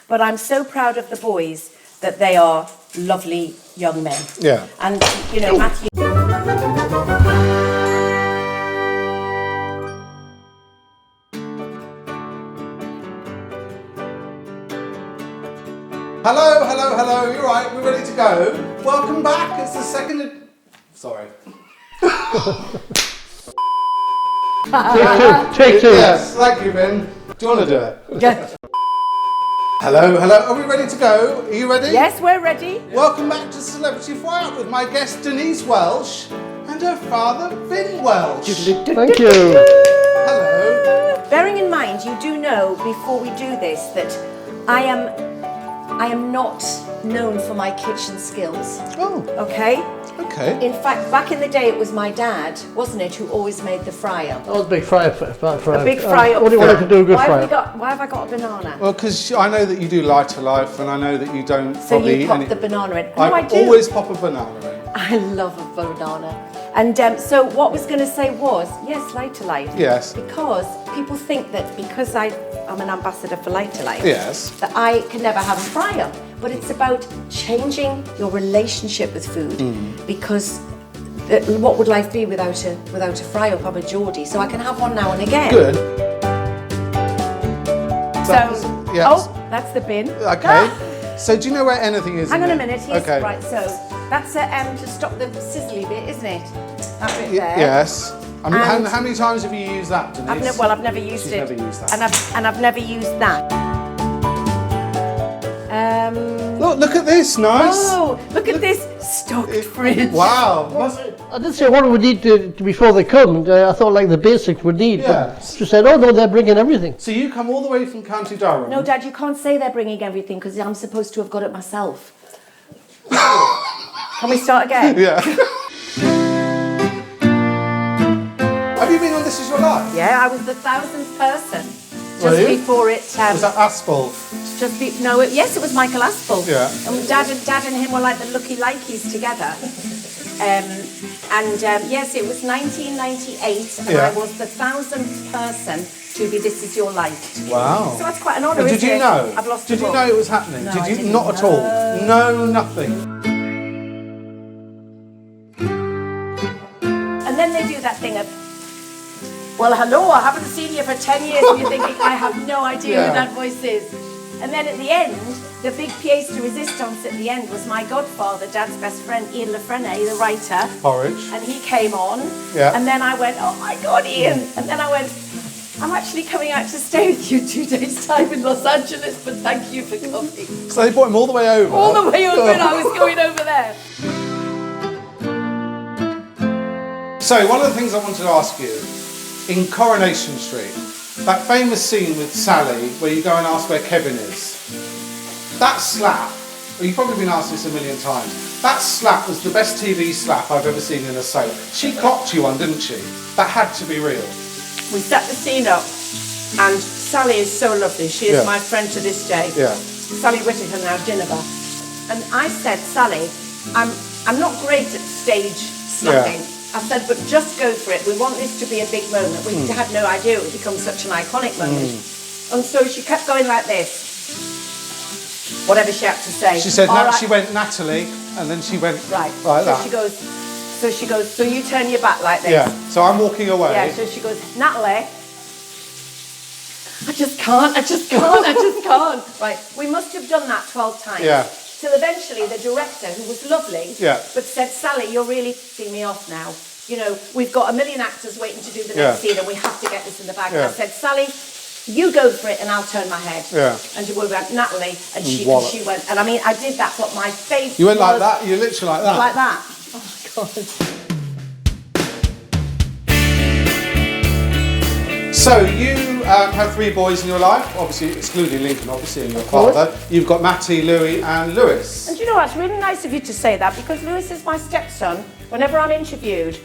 But I'm so proud of the boys that they are lovely young men. Yeah. And, you know, Matthew... Hello, hello, hello. You're right. We're ready to go. Welcome back. It's the second... Sorry. Take two. Yes, thank you, Vin. Do you want to do it? Yeah. Hello, hello. Are we ready to go? Are you ready? Yes, we're ready. Welcome back to Celebrity Fry Up with my guest Denise Welch and her father Vin Welch. Thank you. Hello. Bearing in mind, you do know before we do this that I am not known for my kitchen skills. Oh, Okay? okay. In fact, back in the day, it was my dad, wasn't it, who always made the fry-up. That was a big fry-up. A big fry-up. What do you want to do a good fry-up? Why have I got a banana? Well, because I know that you do lighter life, and I know that you don't So probably you eat pop any... the banana in. No, I I do. always pop a banana in. I love a banana. And so what I was going to say was, yes, Lighter Life. Yes. Because people think that because I'm an ambassador for Lighter Life, Yes. that I can never have a fry-up. But it's about changing your relationship with food. Because what would life be without a fry-up? I'm a Geordie, so I can have one now and again. Good. So, yes. oh, that's the bin. Okay. So do you know where anything is? Hang in on a it? minute. Here's, Okay. Right, so that's to stop the sizzly bit, isn't it? That bit there. Yes. I mean, And- how many times have you used that, Denise? I've never used She's it. never used that. And I've never used that. Look at this, nice. Oh, look at this stocked fridge. Wow. I did say what we need before they come. And, I thought like the basics we need. Yeah. But she said, oh no, they're bringing everything. So you come all the way from County Durham? No, Dad, you can't say they're bringing everything because I'm supposed to have got it myself. Can we start again? Yeah. Have you been on This Is Your Life? Yeah, I was the 1000th person. Were Just you? before it. Was that Aspel? Yes, it was Michael Aspel. Yeah. And Dad and him were like the lucky likeys together. Yes, it was 1998, and Yeah. I was the 1000th person to be This Is Your Life. Wow. So that's quite an honour, Did isn't you it? know? I've lost Did the you book. know it was happening? No, Did I you? didn't. Not at all. No, nothing. And then they do that thing of, well, hello, I haven't seen you for 10 years, and you're thinking, I have no idea Yeah. who that voice is. And then at the end, the big pièce de résistance at the end was my godfather, Dad's best friend, Ian Lefrene, the writer. Porridge. And he came on. Yeah. And then I went, oh my God, Ian. And then I went, I'm actually coming out to stay with you 2 days' time in Los Angeles, but thank you for coming. So they brought him all the way over. All the way over, and I was going over there. So one of the things I wanted to ask you, in Coronation Street, that famous scene with Sally where you go and ask where Kevin is, that slap, well, you've probably been asked this a million times, that slap was the best TV slap I've ever seen in a soap. She clocked you one, didn't she? That had to be real. We set the scene up, and Sally is so lovely. She is Yeah. my friend to this day. Yeah. Sally Whittaker, now Dinaba. And I said, Sally, I'm not great at stage slapping. Yeah. I said, but just go for it. We want this to be a big moment. We had no idea it would become such an iconic moment. And so she kept going like this. Whatever she had to say. She said, All right. she went Natalie, and then she went Right. like so that. she goes, so you turn your back like this. Yeah, so I'm walking away. Yeah, so she goes, Natalie, I just can't. Right, we must have done that 12 times. Yeah. Till eventually the director, who was lovely, Yeah. but said, Sally, you're really pissing me off now. You know, we've got a million actors waiting to do the Yeah. next scene and we have to get this in the bag. Yeah. And I said, Sally, you go for it and I'll turn my head. Yeah. And she went, Natalie, and she went, and I mean, I did that, but my face You went like was that? You literally like that? like that. Oh my God. So you have 3 boys in your life, obviously excluding Lincoln, obviously, and your father. You've got Matty, Louis and Lewis. And you know what, it's really nice of you to say that because Lewis is my stepson. Whenever I'm interviewed,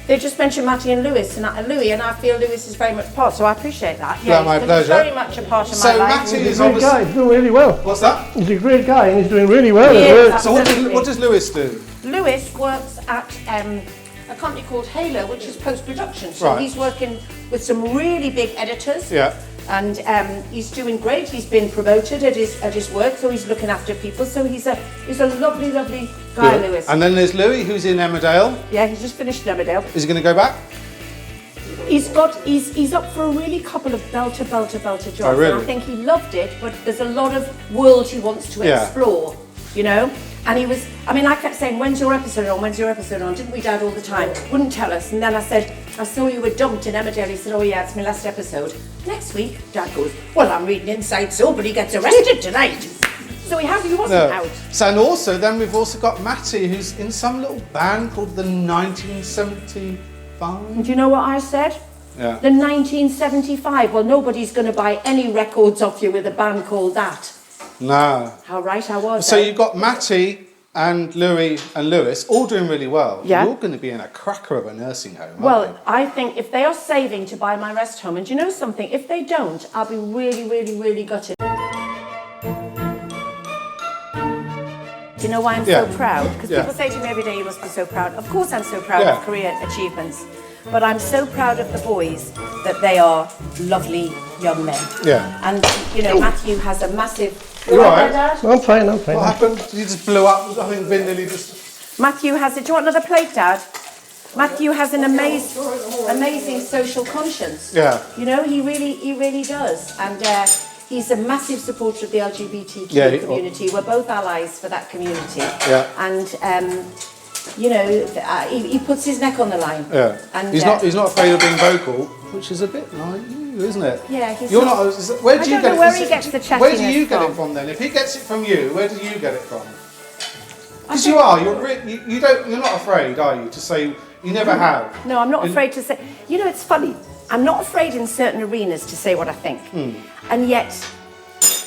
they just mention Matty and Louis and Louis, and I feel Lewis is very much part, so I appreciate that. Yeah, my because pleasure. He's very much a part of So my life. Matty He's is a great guy. obviously... He's doing really well. What's that? He's a great guy and he's doing really well. He as is, well. So absolutely. what does Lewis do? Lewis works at a company called Halo, which is post-production. So Right. he's working with some really big editors. Yeah. And he's doing great. He's been promoted at his work, so he's looking after people. So he's a lovely, lovely guy, Good. Lewis. And then there's Louis, who's in Emmerdale. Yeah, he's just finished in Emmerdale. Is he going to go back? He's up for a really couple of belter jobs. Oh, really? And I think he loved it, but there's a lot of world he wants to explore, you know? And I kept saying, when's your episode on? When's your episode on? Didn't we, Dad, all the time? Wouldn't tell us. And then I said, I saw you were dumped in Emmerdale. He said, oh yeah, it's my last episode. Next week, Dad goes, well, I'm reading Inside Soap, but he gets arrested tonight. So he wasn't out. So, and also, then we've also got Matty, who's in some little band called the 1975. Do you know what I said? Yeah. The 1975. Well, nobody's going to buy any records off you with a band called that. No. How right I was. So you've got Matty and Louis and Lewis all doing really well. Yeah. You're going to be in a cracker of a nursing home, aren't Well, you? I think if they are saving to buy my rest home, and do you know something? If they don't, I'll be really, really, really gutted. Do you know why I'm so proud? Because people say to me every day, you must be so proud. Of course I'm so proud of career achievements. But I'm so proud of the boys that they are lovely young men. Yeah. And, you know, Matthew has a massive... You all right? Dad? I'm fine. What happened? You just blew up. I think Vin nearly just... Matthew has... Do you want another plate, Dad? Matthew has an amazing social conscience. Yeah. You know, he really does. And he's a massive supporter of the LGBTQ community. We're both allies for that community. Yeah. And... you know, he puts his neck on the line. Yeah. And he's not afraid of being vocal, which is a bit like you, isn't it? Yeah, he's You're not. Where do you get it? Where he gets the chattiness Where do you get from. it from then? If he gets it from you, where do you get it from? Because you are. You're not afraid, are you? To say you never have. No, I'm not afraid to say. You know, it's funny. I'm not afraid in certain arenas to say what I think, and yet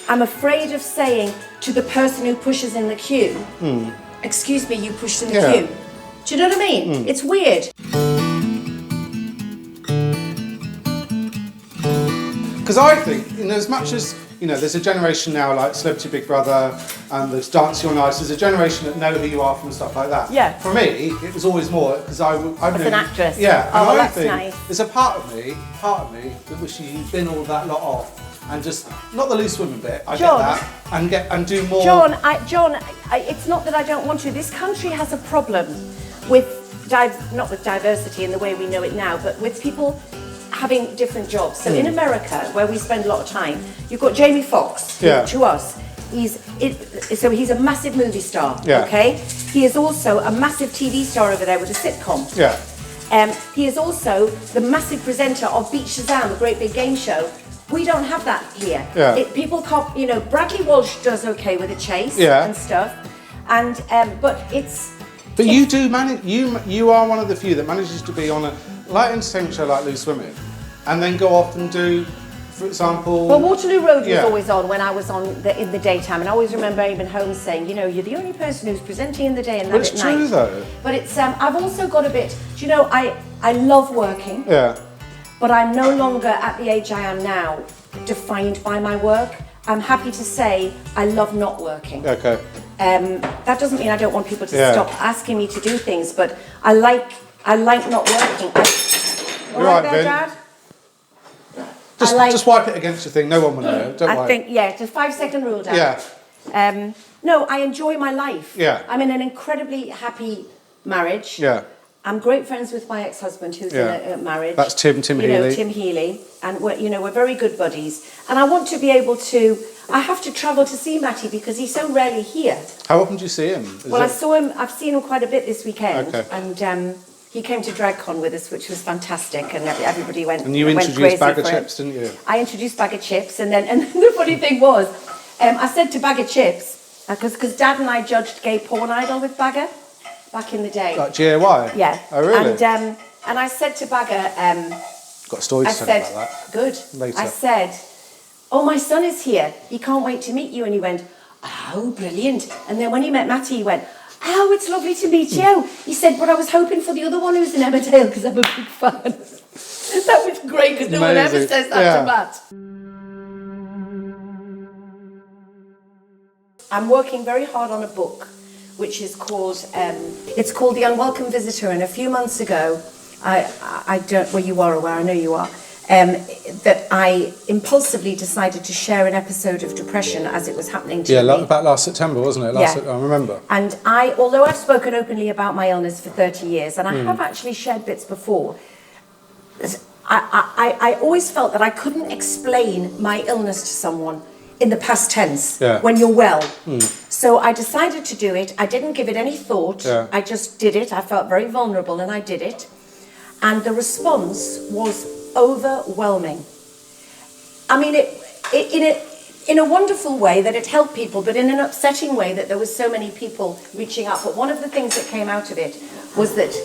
I'm afraid of saying to the person who pushes in the queue. Excuse me, you pushed in the queue. Do you know what I mean? It's weird. Because I think, as much as, there's a generation now like Celebrity Big Brother and there's Dancing on Ice, there's a generation that know who you are from stuff like that. Yeah. For me, it was always more because I knew... As an actress. Yeah. Oh, and well, I that's think nice. there's a part of me that wishes you'd been all that lot off. And just not the loose women bit. I John, get that, and do more. John, it's not that I don't want to. This country has a problem with not with diversity in the way we know it now, but with people having different jobs. So in America, where we spend a lot of time, you've got Jamie Foxx. To us, he's a massive movie star. Yeah. Okay, he is also a massive TV star over there with a sitcom. Yeah. He is also the massive presenter of Beat Shazam, the great big game show. We don't have that here. Yeah. People Bradley Walsh does okay with a chase and stuff, and but it's. But you do manage. You are one of the few that manages to be on a light entertainment show like Loose Women, and then go off and do, for example. Well, Waterloo Road was always on when I was in the daytime, and I always remember even Holmes saying, you're the only person who's presenting in the day and not at night. But it's true though. But it's. I've also got a bit. Do you know? I love working. Yeah. But I'm no longer at the age I am now defined by my work. I'm happy to say I love not working. Okay. That doesn't mean I don't want people to stop asking me to do things, but I like not working. You're right, Vin. Dad? Just wipe it against the thing. No one will know. Don't worry. I think it's a 5-second rule, Dad. Yeah. No, I enjoy my life. Yeah. I'm in an incredibly happy marriage. Yeah. I'm great friends with my ex-husband who's in a marriage. That's Tim Healy. Tim Healy. And we're very good buddies. And I want to be able to, I have to travel to see Matty because he's so rarely here. How often do you see him? I've seen him quite a bit this weekend. Okay. And he came to DragCon with us, which was fantastic. And everybody went And you went introduced crazy Bag of for Chips, it. didn't you? I introduced Bag of Chips. And the funny thing was, I said to Bag of Chips, because Dad and I judged Gay Porn Idol with Bagger back in the day. Like GAY? Yeah. Oh, really? And I said to Bagger, got a story to tell about that. Good. Later. I said, oh, my son is here. He can't wait to meet you. And he went, oh, brilliant. And then when he met Matty, he went, oh, it's lovely to meet you. He said, but I was hoping for the other one who's in Emmerdale because I'm a big fan. That was great because no one ever says that to Matt. I'm working very hard on a book which is called, it's called The Unwelcome Visitor. And a few months ago, I don't, well, you are aware, I know you are, that I impulsively decided to share an episode of depression as it was happening to me. about last September, wasn't it? I remember. And although I've spoken openly about my illness for 30 years, and I have actually shared bits before, I always felt that I couldn't explain my illness to someone in the past tense when you're well. So I decided to do it. I didn't give it any thought. I just did it. I felt very vulnerable and I did it. And the response was overwhelming. I mean, in a wonderful way that it helped people, but in an upsetting way that there was so many people reaching out. But one of the things that came out of it was that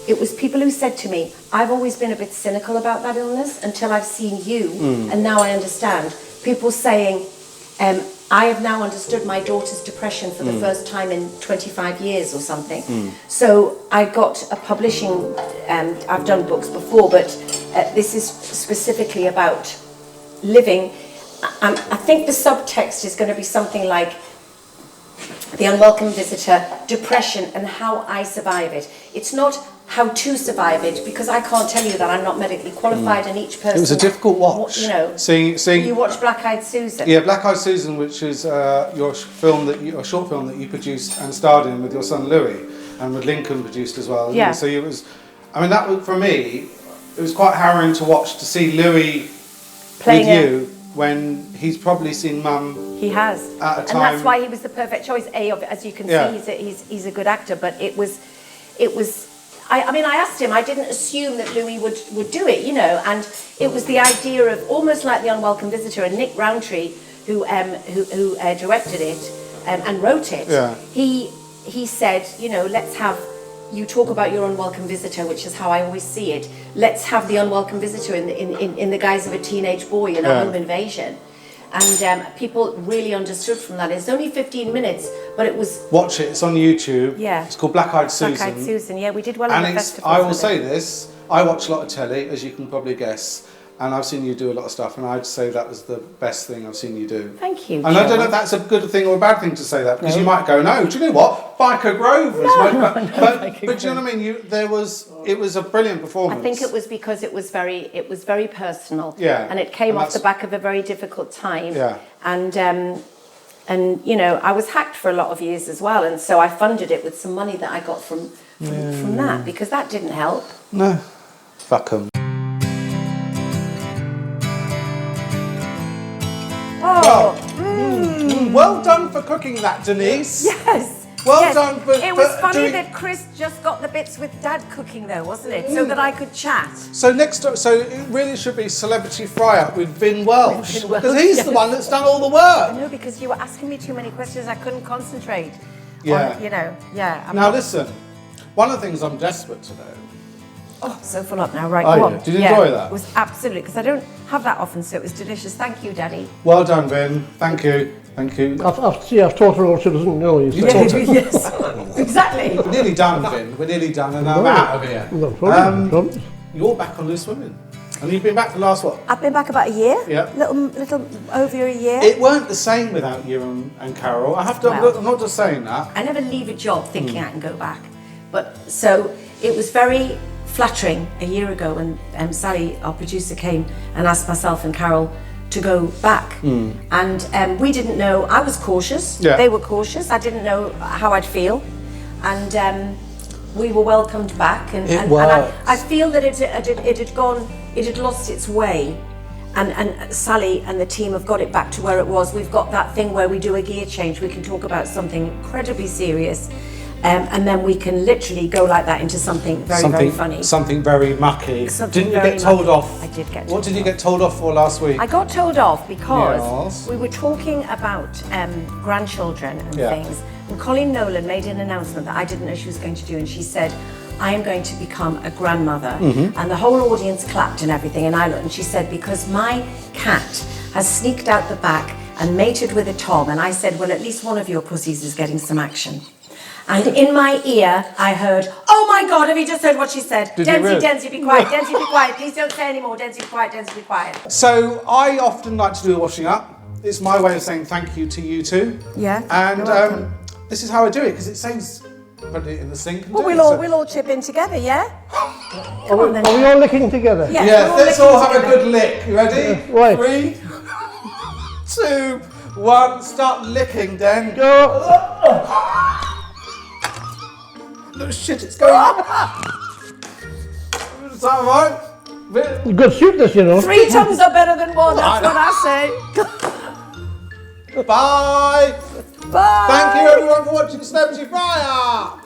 it was people who said to me, I've always been a bit cynical about that illness until I've seen you, and now I understand. People saying, I have now understood my daughter's depression for the first time in 25 years or something. So I got a publishing, I've done books before, but this is specifically about living. I think the subtext is going to be something like The Unwelcome Visitor, Depression and How I Survive It. It's not how to survive it, because I can't tell you that. I'm not medically qualified, and each person... It was a difficult watch. You know, seeing you watched Black Eyed Susan? Yeah, Black Eyed Susan, which is your short film that you produced and starred in with your son Louis, and with Lincoln produced as well. Yeah. So it was, I mean, that was, for me, it was quite harrowing to watch, to see Louis Playing with you when he's probably seen Mum. He has, at a and time. that's why he was the perfect choice. As you can see, he's a good actor, but it was. I mean, I asked him. I didn't assume that Louis would do it, you know, and it was the idea of almost like The Unwelcome Visitor, and Nick Rowntree, who directed it and wrote it. Yeah. He said, you know, let's have you talk about your unwelcome visitor, which is how I always see it. Let's have the unwelcome visitor in the guise of a teenage boy in a home invasion. And people really understood from that. It's only 15 minutes, but it was... Watch it, it's on YouTube. Yeah. It's called Black Eyed Susan. Black Eyed Susan, yeah, we did well and on the festival. I will say this, I watch a lot of telly, as you can probably guess, and I've seen you do a lot of stuff, and I'd say that was the best thing I've seen you do. Thank you, And I don't know if that's a good thing or a bad thing to say that, because you might go, no, do you know what? Biker Grove was but do you know what I mean? It was a brilliant performance. I think it was because it was very personal. Yeah. And it came off the back of a very difficult time. Yeah. And you know, I was hacked for a lot of years as well, and so I funded it with some money that I got from that, because that didn't help. No. Fuck 'em. Oh. Well done for cooking that, Denise. Yes. Well done for It was funny doing... that Chris just got the bits with Dad cooking, though, wasn't it? So that I could chat. So it really should be Celebrity Fry-Up with Vin Welch, because he's the one that's done all the work. No, because you were asking me too many questions. I couldn't concentrate. Yeah. On, you know. Yeah. Now listen, one of the things I'm desperate to do. Oh, so full up now. Right. Oh, go yeah. on. Did you enjoy that? It was absolutely, because I don't have that often, so it was delicious. Thank you, Daddy. Well done, Vin. Thank you. Thank you. I've taught her all she doesn't know. You see. Yes. Exactly. We're nearly done, Vin. We're nearly done, and I'm out of here. No problem. You're back on Loose Women, and you've been back for the last what? I've been back about a year. Yeah. Little over a year. It weren't the same without you and Carol. I have to. Well, I'm not just saying that. I never leave a job thinking I can go back. But so it was very flattering a year ago when Sally, our producer, came and asked myself and Carol to go back. And we didn't know. I was cautious. Yeah. They were cautious. I didn't know how I'd feel. And we were welcomed back. And I feel that it had lost its way. And Sally and the team have got it back to where it was. We've got that thing where we do a gear change. We can talk about something incredibly serious, and then we can literally go like that into something very funny. Something very mucky. Something Didn't you very get told mucky. off? I did get told What did you get told off for last week? I got told off because Yes. we were talking about grandchildren and Yeah. things, and Colleen Nolan made an announcement that I didn't know she was going to do, and she said, I am going to become a grandmother. And the whole audience clapped and everything, and I looked, and she said, because my cat has sneaked out the back and mated with a Tom, and I said, well, at least one of your pussies is getting some action. And in my ear, I heard, oh my God, have you just heard what she said? Did you really? Denzi, be quiet, Denzi, be quiet, please don't say anymore, Denzi, be quiet, Denzi, be quiet. So I often like to do a washing up. It's my way of saying thank you to you two. Yeah, And you're welcome. this is how I do it, because it saves put it in the sink. And Well, do it. we'll all chip in together, yeah? Come on then. Are we all licking together? Yeah, Yeah, we're let's licking all have a together. good lick. You ready? Right. 3, 2, 1. Start licking, Den. Go. No shit, it's going up. Is that right? Good soup this, you know. 3 tongues are better than one, that's what I say. Bye. Bye. Thank you everyone for watching Celebrity Fryer.